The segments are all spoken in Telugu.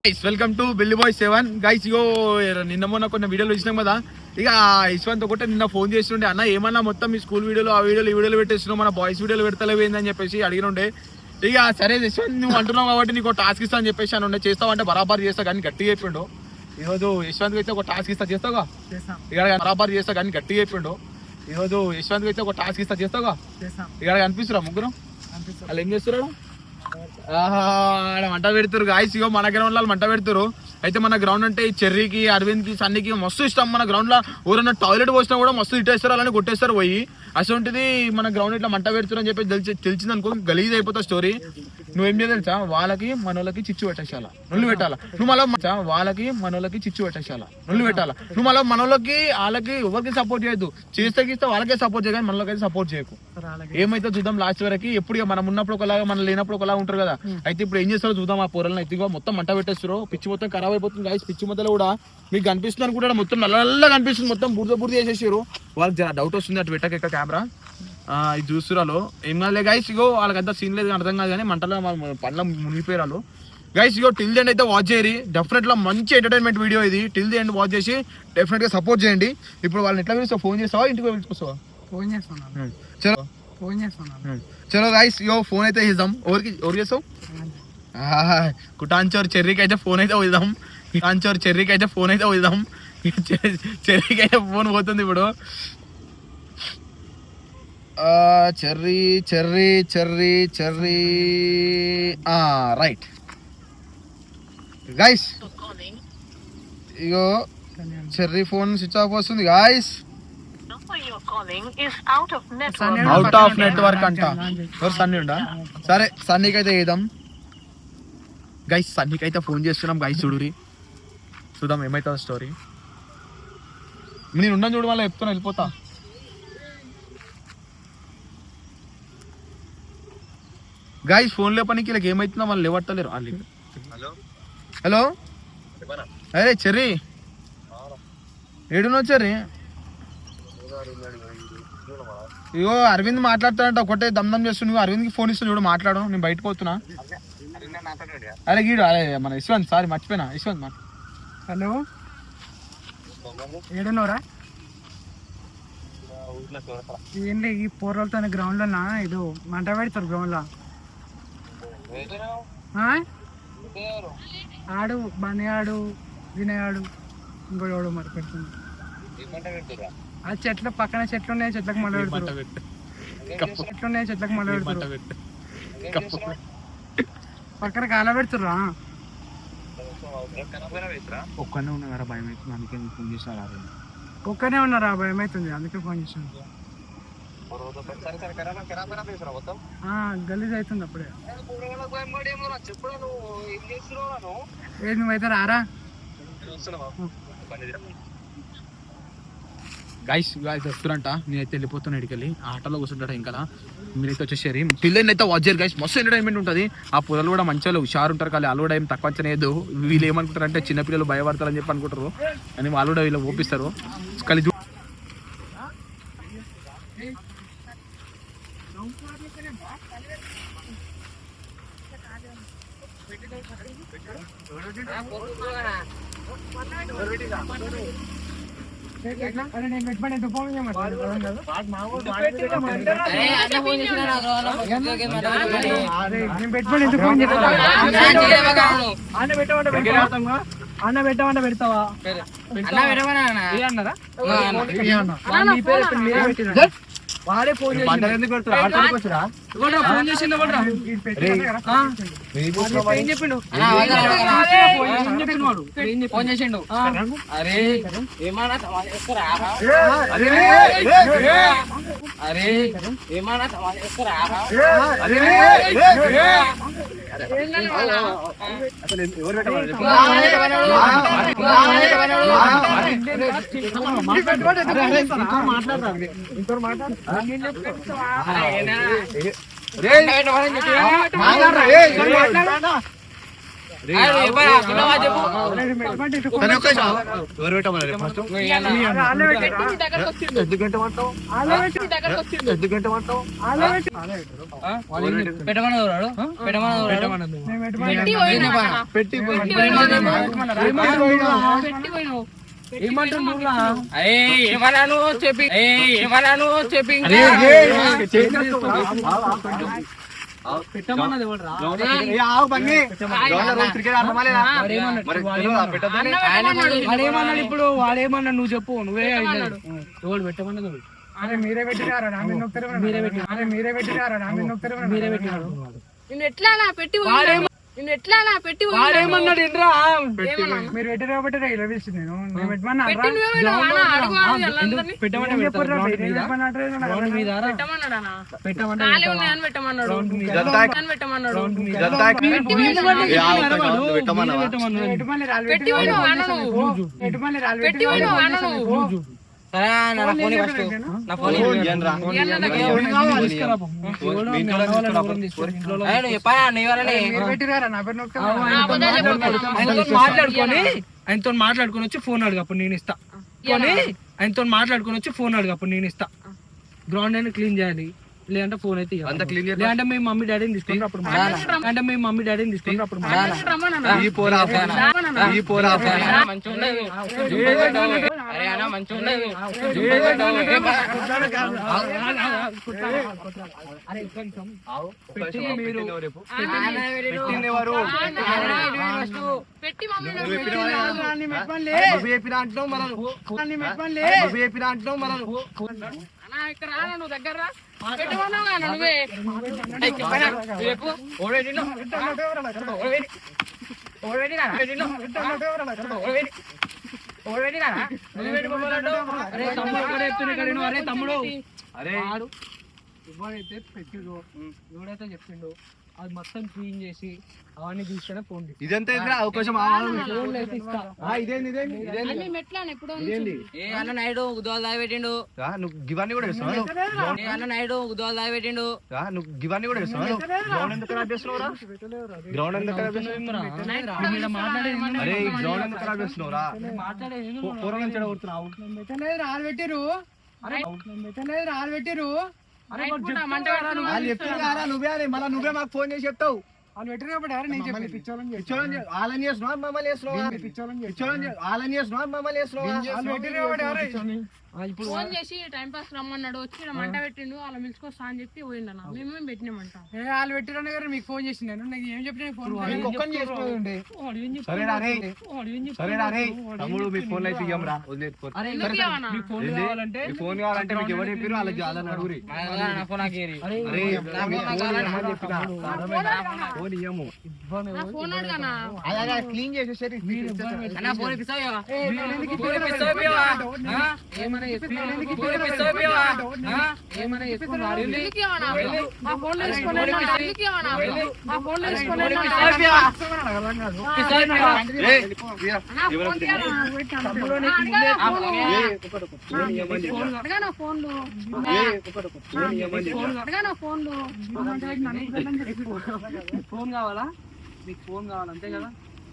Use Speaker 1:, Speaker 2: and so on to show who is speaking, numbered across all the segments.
Speaker 1: వెల్కమ్ టు బిల్లి బాయ్ 7 గైస్. ఇగో నిన్న మొన్న కొన్ని వీడియోలు వచ్చినాం కదా. ఇక యశ్వంత్ ఒకటే నిన్న ఫోన్ చేస్తుండే, అన్న ఏమన్నా మొత్తం మీ స్కూల్ వీడియోలు ఆ వీడియోలు ఈ వీడియోలు పెట్టేస్తున్నావు, మన బాయ్స్ వీడియోలు పెడతలేవు ఏందని చెప్పేసి అడిగినుండే. ఇక సరే యశ్వంత్ నువ్వు అంటున్నావు కాబట్టి నీకు టాస్క్ ఇస్తా అని చెప్పేసి అని ఉండే. చేస్తావు అంటే బరాబర్ చేస్తా కానీ గట్టిగా చెప్పిండు. ఈరోజు యశ్వంత్ అయితే ఒక టాస్క్ ఇస్తా, చేస్తావుగా? ఇక్కడ బరాబర్ చేస్తా కానీ గట్టిగా చెప్పిండు. ఈరోజు యశ్వంత్ అయితే ఒక టాస్క్ ఇస్తా, చేస్తావుగా? ఇక్కడ కనిపిస్తురా ముగ్గురు? వాళ్ళు ఏం చేస్తున్నారు? మంట పెడతారు గాయస్. ఇగో మన గ్రౌండ్ లో మంట పెడతారు. అయితే మన గ్రౌండ్ అంటే ఈ చెర్రీకి, అరవింద్ కి, సన్నీకి మస్తు ఇష్టం. మన గ్రౌండ్ లో ఎవరైనా టాయిలెట్ పోసినా కూడా మస్తు ఇట్టేస్తారు, అలానే కొట్టేస్తారు పోయి. అసలుంటిది మన గ్రౌండ్ ఇట్లా మంట పెడుతున్నారు అని చెప్పి తెలిసింది అనుకో, గలీజ్ అయిపోతా స్టోరీ. నువ్వేం చేయాలి తెలుసా? వాళ్ళకి మనోళ్ళకి చిచ్చు పెట్టేసాల, నువ్వు పెట్టాలా. నువ్వు మళ్ళీ వాళ్ళకి మనోళ్ళకి చిచ్చు పెట్టేసాల, నువ్వు పెట్టాలా. నువ్వు మళ్ళీ మనోళ్ళకి వాళ్ళకి ఎవరికి సపోర్ట్ చేయొద్దు. చేస్తే గీస్తే వాళ్ళకే సపోర్ట్ చేయగానే మనలోకైతే సపోర్ట్ చేయకు. ఏమైతే చూద్దాం లాస్ట్ వరకు. ఎప్పుడు మనం ఉన్నప్పుడు ఒకలాగా, మనం లేనప్పుడు ఒకలాగా ఉంటారు కదా. అయితే ఇప్పుడు ఏం చేస్తారో చూద్దాం. ఆ పొరలను ఎత్తిగా మొత్తం మంట పెట్టేస్తారు. పిచ్చి మొత్తం ఖరాబ్ అయిపోతుంది గాయస్. పిచ్చి మొత్తం కూడా మీకు కనిపిస్తుంది అనుకుంటా, మొత్తం నల్ల కనిపిస్తుంది, మొత్తం బురద చేసేసారు. వాళ్ళకి జర డౌట్ వస్తుంది అటు పెట్టక కెమెరా ఇది చూస్తురాలో ఏం కాదులే గైస్. ఇగో వాళ్ళకంతా సీన్ లేదు అర్థం కాదు కానీ మంటలో పండ్ల మునిగిపోయారు గైస్. ఇగో టిల్ ది ఎండ్ అయితే వాచ్ చేయరు. డెఫినెట్ గా మంచి ఎంటర్టైన్మెంట్ వీడియో ఇది. టిల్ ది ఎండ్ వాచ్ చేసి డెఫినెట్ గా సపోర్ట్ చేయండి. ఇప్పుడు వాళ్ళని ఎట్లా పిలుస్తావు? ఫోన్ చేస్తావా, ఇంటికి పిలుచుకొస్తావా? చలో గైస్, ఇగో ఫోన్ అయితే ఇద్దాం. ఎవరు చేస్తావు? కుటాంచోర్ చెర్రీకి అయితే ఫోన్ అయితే వద్దాం. కుటాంచోర్ చెర్రీకి అయితే ఫోన్ అయితే వద్దాం. చెర్రీకి అయితే ఫోన్ పోతుంది ఇప్పుడు. Cherry Cherry Cherry Cherry right guys. ఇగో చెర్రీ ఫోన్ స్విచ్ ఆఫ్ వస్తుంది గాయస్. అవుట్ ఆఫ్ నెట్వర్క్ అంట. ఎవరు? సన్నీ ఉండా? సరే సన్నీకి అయితే వేద్దాం గైస్. సన్నీకి అయితే ఫోన్ చేస్తున్నాం గైస్. చూద్దాం ఏమైతుంది స్టోరీ. నేను ఉన్నాను చూడు, వాళ్ళ చెప్తున్నా వెళ్ళిపోతా. గాయస్ ఫోన్ లో పనికి వీళ్ళకి ఏమైతుందో వాళ్ళు లేవట్టలేరు. హలో అరే చెర్రీ, ఏడున్నావు చెర్రీ? ఇగో అరవింద్ మాట్లాడతాడంట, ఒకటే దమ్దం చేస్తున్నావు. అరవింద్కి ఫోన్ ఇస్తాను చూడు, మాట్లాడు. నేను బయటకు పోతున్నా. అరే గీడు, అరే మన యశ్వంత్, సారీ మర్చిపోయినా. యశ్వంత్ మాట.
Speaker 2: హలో ఏడున్నావురా? ఏం లే, ఈ పోర్లతో గ్రౌండ్ లో ఇది మంట పెడతారు గ్రౌండ్ లో. ఆడు బని ఆడు, వినయ్ ఆడు, ఇంకోటి ఆడు మరి పెడుతుంది. ఆ చెట్లు పక్కన చెట్లు ఉన్నాయి, చెట్లకు మళ్ళీ పెడతారు. చెట్లు ఉన్నాయి, చెట్లకు మళ్ళీ పెడతారు. పక్కన కాల పెడుతుర్రా.
Speaker 1: ఒక్కనే ఉన్నారా? భయం అవుతుంది అందుకే ఫోన్ చేసాను.
Speaker 2: ఒక్కనే ఉన్నారా? భయం అవుతుంది అందుకే ఫోన్ చేసాను. గలీజ్ అవుతుంది అప్పుడే. ఏది నువ్వైతే రారా
Speaker 1: గైస్. గైస్ వస్తురంట, నేనైతే వెళ్ళిపోతున్నా. ఇడికెళ్ళి ఆటలో కూర్చుంటాడు. ఇంకా మీరైతే వచ్చేసారు. పిల్లల్ని అయితే వాచ్ చేయరు గైస్. మస్తు ఎంటర్టైన్మెంట్ ఉంటుంది. ఆ పొరలు కూడా మంచిగా హుషారు ఉంటారు. కానీ వాళ్ళు కూడా ఏం తక్కువ అంచనేదు. వీళ్ళు ఏమనుకుంటారు అంటే చిన్నపిల్లలు భయపడతారు అని చెప్పి అనుకుంటారు, కానీ వాళ్ళు కూడా వీళ్ళు ఓపిస్తారు. కలిసి
Speaker 2: అన్న పెట్టమంటే పెడతావా? వాడే ఫోన్ చేసిండు. అరే ఏమన్నా
Speaker 1: ఎవరు పెట్టమన్నారు ఫస్ట్ ఎందుకు పెట్టమంటావు ఎందుకు పెట్టమంటావు
Speaker 2: ఇప్పుడు వాడేమన్నా నువ్వు చెప్పు నువ్వే పెట్టమన్నది అరే మీరే పెట్టినారా మీరే పెట్టినారు అరే మీరే పెట్టినారా మీరే పెట్టినారు
Speaker 3: నిన్ను ఎట్లా పెట్టి
Speaker 2: వాడేమన్నాడు ఏంట్రా మీరు పెట్టారు కాబట్టి ఇలా పిలిచి నేను పెట్టమన్నా ఆయనతో మాట్లాడుకొని వచ్చి ఫోన్ అడుగు అప్పుడు నేను ఇస్తా ఆయనతో మాట్లాడుకొని వచ్చి ఫోన్ అడుగు అప్పుడు నేను ఇస్తా గ్రౌండ్ అయినా క్లీన్ చేయాలి లేదంటే ఫోన్ అయితే లేదంటే మీ మమ్మీ డాడీని తీసుకుని అప్పుడు అంటే మీ మమ్మీ డాడీని తీసుకుని అప్పుడు
Speaker 3: ఇక్కడ రా నువ్వు దగ్గర పెట్టమన్నావు నువ్వే
Speaker 2: తమ్ముడు ఎవరైతే పెట్టిండో ఎవడైతే చెప్పిండో అది మొత్తం క్లీన్ చేసి అవన్నీ తీసుకునే ఫోన్
Speaker 1: ఇదంతా అవకాశం
Speaker 4: అన్న నైడు ఉద్యోగాలు దాగి పెట్టిండు
Speaker 1: నువ్వు గివన్నీ కూడా వేస్తావు
Speaker 4: అన్న నైడు ఉద్యోగాలు దాగి పెట్టిండు
Speaker 1: నువ్వు గివన్నీ కూడా వేస్తావు గ్రౌండ్ ఎందుకు ఖరాబ్ చేస్తున్నావురా గ్రౌండ్ ఎందుకు ఖరాబ్ చేస్తున్నావు అరే గ్రౌండ్ ఎందుకు ఖరాబ్ చేస్తున్నావురా పూర్వం నుంచి కొడుతున్నావు
Speaker 2: రాళ్ళు పెట్టిరు రాళ్ళు పెట్టిరు
Speaker 1: నువ్వే మళ్ళీ నువ్వే మాకు ఫోన్ చేసి చెప్తావు
Speaker 2: వాళ్ళు పెట్టిరు కాబట్టి నేను చెప్పి
Speaker 1: వాళ్ళని చేస్తున్నావా మమ్మల్ని చేస్తున్నావా వాళ్ళని చేస్తున్నావా మమ్మల్ని చేస్తున్నావా
Speaker 3: ఫోన్ చేసి టైం పాస్ రమ్మన్నాడు వచ్చి మంట పెట్టిండు అలా పిలుచుకొస్తా అని చెప్పి పోయిండన్నా మేమేం పెట్టినామంట
Speaker 2: వాళ్ళు పెట్టిరన్న గారు మీకు ఫోన్ చేసి నేను నాకు ఏం చెప్పిన ఫోన్
Speaker 1: తమ్ముడు మీ ఫోన్ అయితే ఇవ్వరా ఫోన్ కావాలంటే మీకు ఎవరు చెప్పారు వాళ్ళకి వాళ్ళని అడుగురి ఫోన్ ఇవ్వము
Speaker 3: ఫోన్ అడగానా
Speaker 1: క్లీన్ చేసేసరి
Speaker 2: ఫోన్ కావాలా మీకు ఫోన్ కావాలి అంతే కదా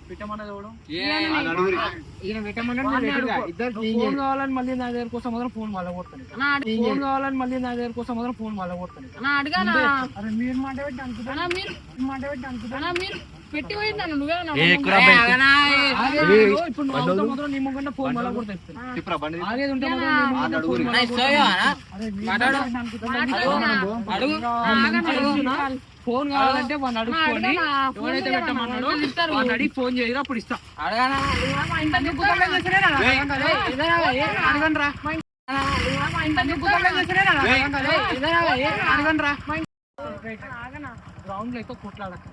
Speaker 2: పెట్టమన్నది ఫోన్ కావాలని మళ్ళీ నా దగ్గర కోసం మాత్రం ఫోన్ మళ్ళీ కొడతాను ఫోన్ కావాలని మళ్ళీ నా దగ్గర కోసం మాత్రం ఫోన్ మళ్ళీ కొడతాను
Speaker 3: అడగానా
Speaker 2: అరే మీరు మాట పెట్టి అనుకుంటా మాట పెట్టి అనుకుంటా
Speaker 3: మీరు పెట్టి పోయిందన్న నువ్వే
Speaker 2: ఇప్పుడు మాత్రం నీ ముగ్గురు ఫోన్ మళ్ళీ కొడతాను ఆగేది ఉంటే ఫోన్ కావాలంటే వాడిని అడుగుకొని ఎవరైతే పెట్టమన్నాడో వాడిని అడిగి ఫోన్ చేయరు అప్పుడు ఇస్తా గ్రౌండ్ లో ఎక్కువ కొట్లాడక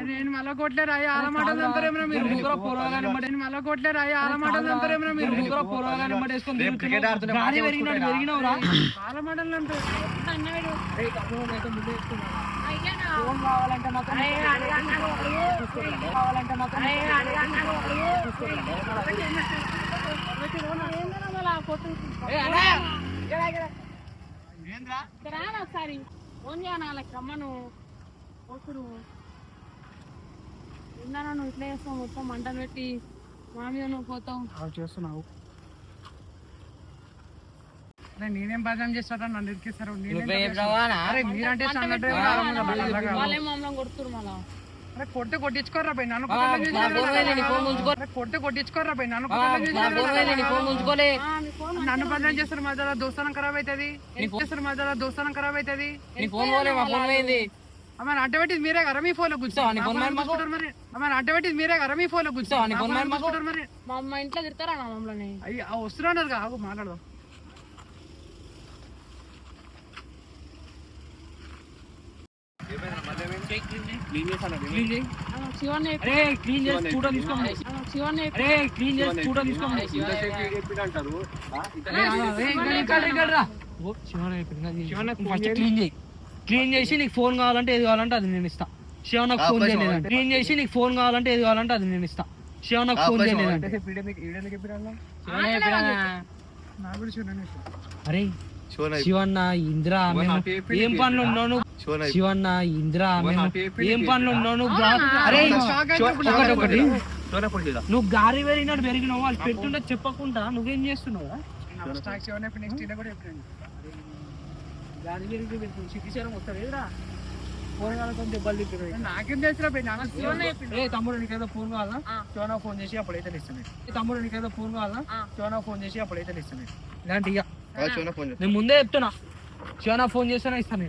Speaker 2: నేను మళ్ళా కొట్లేరు అయ్యి ఆల మాటలు అంటారేమో మీరు ముగ్గురు పోరాగానే మళ్ళా కొట్లేరు అయ్యి ఆల మాటలు అంటారేమో మీరు ముగ్గురు పోరాగానే వేసుకొని ఆల మాటలు అంటారు
Speaker 3: కొడతా అన్న వీడు.
Speaker 2: అరే తమ్ముడు అయితే ముందే చెప్తున్నా
Speaker 3: అయ్యానా?
Speaker 2: ఫోన్ కావాలంటే మాత్రం
Speaker 3: అయ్యా, అడిగన్నాడు వాడు.
Speaker 2: కావాలంటే మాత్రం
Speaker 3: అయ్యా, అడిగన్నాడు వాడు. ఏందన్నా మళ్ళా కొట్టు. ఇక్కడ రానా ఒకసారి ఫోన్ చేయనా వాళ్ళకి రమ్మను పోతురు. ఏందన్నా నువ్వు ఇట్లా చేస్తావు మొత్తం మంటలు పెట్టి మా మీద నువ్వు పోతావు.
Speaker 2: చేస్తున్నావు నేనేం బదనాం చేస్తారా నన్ను ఇరికిస్తారు
Speaker 4: నువ్వే చెప్పినావా అన్న?
Speaker 2: అరే మీరంటే సన్నట్టు
Speaker 3: వాళ్ళేమో మమ్మల్ని కొడుతురు మళ్ళా.
Speaker 2: అరే కొట్టించుకోర్రా పోయి నన్ను
Speaker 4: నా ఫోన్ పోయింది, నీ ఫోన్ ఉంచుకో.
Speaker 2: కొట్టించుకోర్రా పోయి నన్ను
Speaker 4: నా ఫోన్ పోయింది, నీ ఫోన్ ఉంచుకోలే.
Speaker 3: మీ ఫోన్
Speaker 2: నన్ను బదనాం చేస్తారు మధ్యలో దోస్తానం ఖరాబ్ అవుతుంది మధ్యలో దోస్తానం ఖరాబ్ అవుతుంది
Speaker 4: నీ ఫోన్ పోలే, మా ఫోన్ పోయింది.
Speaker 2: అమ్మ అంటే పెట్టింది మీరే కదా మీ ఫోన్ లో కూర్చో
Speaker 4: నీ ఫోన్ మరి మాకు.
Speaker 2: మరి అమ్మ అంటే పెట్టింది మీరే కదా మీ ఫోన్ లో కూర్చో
Speaker 4: నీ ఫోన్ మరి మాకు.
Speaker 2: మరి
Speaker 3: మా ఇంట్లో తిడతారా మమ్మల్ని.
Speaker 2: అయ్యి వస్తున్నారు కదా ఆగు మాట్లాడదాం
Speaker 3: శివన్
Speaker 2: అరే క్లీన్ చేసి ఫోటో తీసుకోండి
Speaker 3: శివన్
Speaker 2: అరే క్లీన్ చేసి ఫోటో తీసుకోండి క్లీన్ చేసి నీకు ఫోన్ కావాలంటే ఏది కావాలంటే అది నేను ఇస్తా. శివ నాకు ఫోన్ చేయలేదంటే క్లీన్ చేసి నీకు ఫోన్ కావాలంటే ఏది కావాలంటే అది నేను ఇస్తా. శివ నాకు ఫోన్ చేయలేదంటే అరే శివన్న ఇంద్ర ఏం పనులు ఉన్నాను శివన్న ఇంద్ర ఏం పనులు ఉన్నాను అరే ఒకటి నువ్వు గారి పెరిగినట్టు పెరిగినావు వాళ్ళు పెట్టుండే చెప్పకుండా నువ్వేం చేస్తున్నావు గారి పెరిగి సిగ్గుచారం వస్తారు ఏదిరా పోరగాలతో దెబ్బలు తిప్పారు నాకేం తెలుసు తమ్ముడు నీకేదో ఫోన్ కావాలా చోనా ఫోన్ చేసి అప్పుడైతే ఇస్తాను తమ్ముడు నీకేదో ఫోన్ కావాలా చోనా ఫోన్ చేసి అప్పుడైతే ఇస్తాను ఇలాంటి నేను ముందే చెప్తున్నా చోనా ఫోన్ చేసినా ఇస్తాను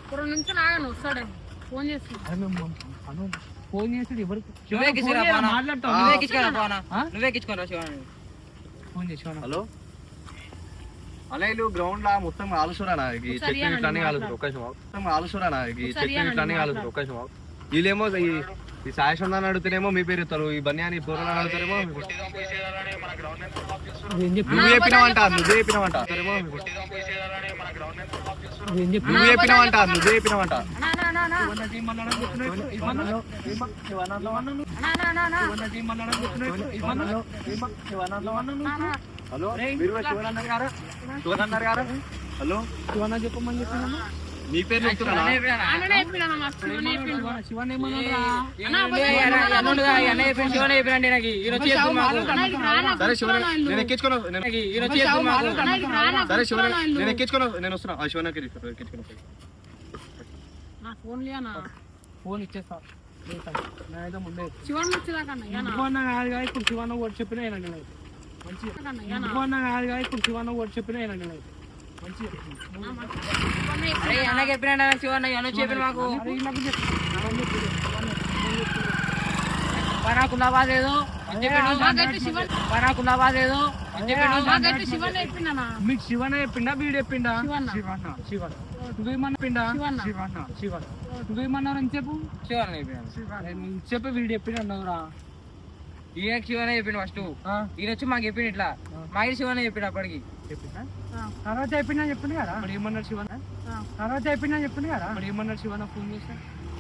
Speaker 3: ఇప్పుడు నుంచి నాగను వస్తాడే ఫోన్ చేసి
Speaker 2: ఫోన్ చేసి ఎవరికి
Speaker 4: నువ్వే ఎక్కించుకోరా పోనా?
Speaker 2: మాట్లాడతావు
Speaker 4: నువ్వే ఎక్కించుకోరా పోనా? నువ్వే ఎక్కించుకోరా శివాని.
Speaker 2: ఫోన్ చేసి
Speaker 5: హలో అలా వీళ్ళు గ్రౌండ్ లా మొత్తం ఆలుసురానా ఈ
Speaker 3: ఒకసారి
Speaker 5: చెట్టు ఇట్లానే
Speaker 3: ఇయ్యనండి,
Speaker 5: కాలుతారు ఒక్క నిమిషం మొత్తం ఆలుసురానా ఈ
Speaker 3: ఒకసారి
Speaker 5: చెట్టు
Speaker 3: ఇయ్యనండి,
Speaker 5: ఇట్లానే కాలుతారు ఒక్క నిమిషం వీళ్ళేమో ఈ సాయసం అని అడుగుతారేమో మీ పేరు ఎత్తారు ఈ బన్యాని పూర్వని అడుగుతారేమో నువ్వు చెప్పినావంట నువ్వే చెప్పినావంట నువ్వు చెప్పినావంట నువ్వే చెప్పినావంట హలో మీరు శివనన్నారు గారు శివనన్నారు గారు హలో
Speaker 2: శివన్న చెప్పమని చెప్పినా
Speaker 5: నీ పేరు చెప్తున్నా
Speaker 3: అన్ననే చెప్పినా మా శివన్ చెప్పిండు.
Speaker 2: శివన్ ఏమన్నా
Speaker 4: అన్నయ్య చెప్పిన శివాని చెప్పినండి నాకు. ఈయన వచ్చి చెప్పు మాకు.
Speaker 5: సరే శివన నేను ఎక్కించుకోను నేను
Speaker 4: ఈయన వచ్చి చెప్పు మాకు.
Speaker 5: సరే శివన నేను ఎక్కించుకోను నేను వస్తున్నా ఆ శివనకి ఎక్కించుకోను
Speaker 3: నా ఫోన్ లేనా
Speaker 2: ఫోన్ ఇచ్చేస్తా నేనైతే ముందే
Speaker 3: శివన్ వచ్చేదాకన్నా
Speaker 2: శివన్న కాదు కదా ఇప్పుడు శివన్న కూడా చెప్పిన మంచి శివన్న కాదు కదా ఇప్పుడు శివన్న కూడా చెప్పిన మంచి
Speaker 4: అరే అన్నకి చెప్పినా శివాని ఈయన వచ్చి చెప్పిన మాకు. పరాకులా బాధేదో
Speaker 3: మాకైతే శివన్
Speaker 4: పరాకులా బాధేదో
Speaker 3: మాకైతే శివన్ చెప్పిండా.
Speaker 2: మీకు శివన్న చెప్పిండా వీడు చెప్పిండా
Speaker 3: శివన్న.
Speaker 2: శివన్ నువ్వేమన్నా పిండా
Speaker 3: శివన్న.
Speaker 2: శివన్ నువ్వేమన్నారు అని చెప్పు
Speaker 4: శివాని చెప్పిన
Speaker 2: చెప్పి వీడు చెప్పిండవురా
Speaker 4: ఈయనకి శివానే చెప్పిండు ఫస్ట్. ఈయన వచ్చి మాకు చెప్పిండు ఇట్లా మాకి శివానే చెప్పిండు అప్పటికి.
Speaker 2: తర్వాత చెప్పిండా చెప్పింది కదా మరి ఏమన్నారు శివన్న తర్వాత చెప్పిండా చెప్పింది కదా మరి ఏమన్నారు శివన్న ఫోన్ చేస్తా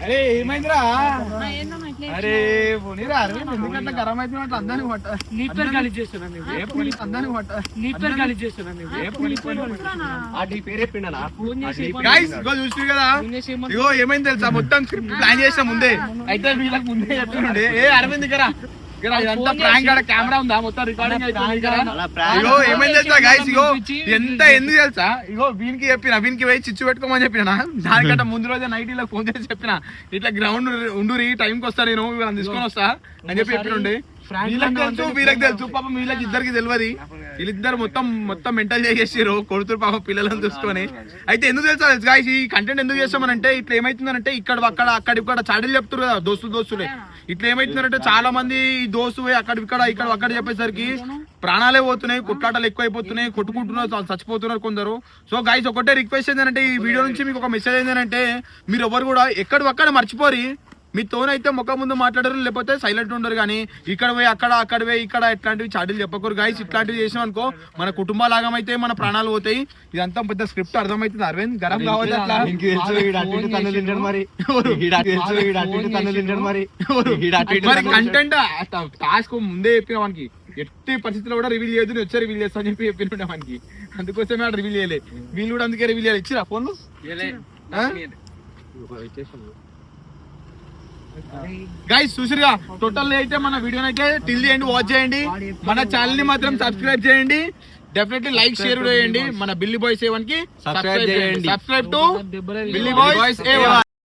Speaker 1: అరే ఏమైందిరా
Speaker 3: ఏందమ్మా ఇట్లా
Speaker 1: అరే పోనీరా అరవింద్ ఎందుకంటే గరం అవుతున్నట్లు అందరిని కొట్ట
Speaker 2: నీ పేరు కలిసి చేస్తున్నాను
Speaker 1: అందరిని కొట్ట
Speaker 2: నీ పేరు కలిసి చేస్తున్నాను
Speaker 5: ఆ నీ పేరు చెప్పిండనా
Speaker 2: ఫోన్ చేసి
Speaker 1: గైస్ ఇగో చూసి కదా ఇగో ఏమైంది తెలుసా మొత్తం స్క్రిప్ట్ ప్లాన్ చేసిన ముందే అయితే వీళ్ళకి ముందే చెప్తుండే ఏ అరవింద్ ఇక్కడ ఇదంతా ప్రాంక్ ఆడ కెమెరా ఉందా మొత్తం రికార్డింగ్ ఇగో ఏమైంది తెలుసా గైస్ ఇగో ఎంత ఎందుకు తెలుసా ఇగో వీనికి చెప్పిన వీనికి పోయి చిచ్చు పెట్టుకోమని చెప్పిన దానికంటే ముందు రోజే నైట్ ఇలా ఫోన్ చేసి చెప్పిన ఇట్లా గ్రౌండ్ ఉండురి టైంకి వస్తా నేను వీళ్ళని తీసుకొని వస్తా అని చెప్పి చెప్పినండి వీళ్ళకి తెలుసు వీళ్ళకి తెలుసు పాపం వీళ్ళకి ఇద్దరికి తెలియదు వీళ్ళిద్దరు మొత్తం మెంటల్ చేసేసారు కొడుతురు పాపం పిల్లలను చూసుకొని అయితే ఎందుకు తెలుసా గాయస్ ఈ కంటెంట్ ఎందుకు చేస్తామనంటే ఇట్లా ఏమైతుందంటే ఇక్కడ అక్కడ చాడీలు చెప్తారు కదా దోస్తులే ఇట్లా ఏమైతుందంటే చాలా మంది దోస్తు అక్కడ చెప్పేసరికి ప్రాణాలే పోతున్నాయి కొట్లాటలు ఎక్కువైపోతున్నాయి కొట్టుకుంటున్నారు చచ్చిపోతున్నారు కొందరు సో గైస్ ఒకటే రిక్వెస్ట్ ఏంటంటే ఈ వీడియో నుంచి మీకు ఒక మెసేజ్ ఏంటంటే మీరు ఎవరు కూడా ఎక్కడికక్కడ మర్చిపోరి మీతోనైతే ముఖం ముందు మాట్లాడరు, లేకపోతే సైలెంట్ ఉండరు. కానీ ఇక్కడ పోయి అక్కడ పోయి ఇక్కడ ఇట్లాంటివి చాడీలు చెప్పకూరు గైస్. ఇట్లాంటివి చేసినాం అనుకో మన కుటుంబాలాగం అయితే మన ప్రాణాలు పోతాయి. ఇదంతా పెద్ద స్క్రిప్ట్ అర్థమవుతుంది అరవింద్, గరం కావాలి అట్లా. మరి కంటెంట్ టాస్క్ ముందే చెప్పిన వానికి ఎట్టి పరిస్థితుల్లో కూడా రివీల్ చేయదు, వచ్చే రివీల్ చేస్తా అని చెప్పి చెప్పిన వానికి. అందుకోసమే ఆడ రివీల్ చేయలేదు, వీళ్ళు కూడా అందుకే రివీల్ చేయాలి. ఇచ్చిరా ఫోన్ గైస్. చూసిరుగా టోటల్ అయితే మన వీడియోని అయితే టిల్ ది ఎండ్ వాచ్ చేయండి. మన ఛానల్ ని మాత్రం సబ్స్క్రైబ్ చేయండి, డెఫినెట్లీ లైక్ షేర్ చేయండి. మన బిల్లీ బాయ్స్ A1 కి subscribe to Billy boys A1.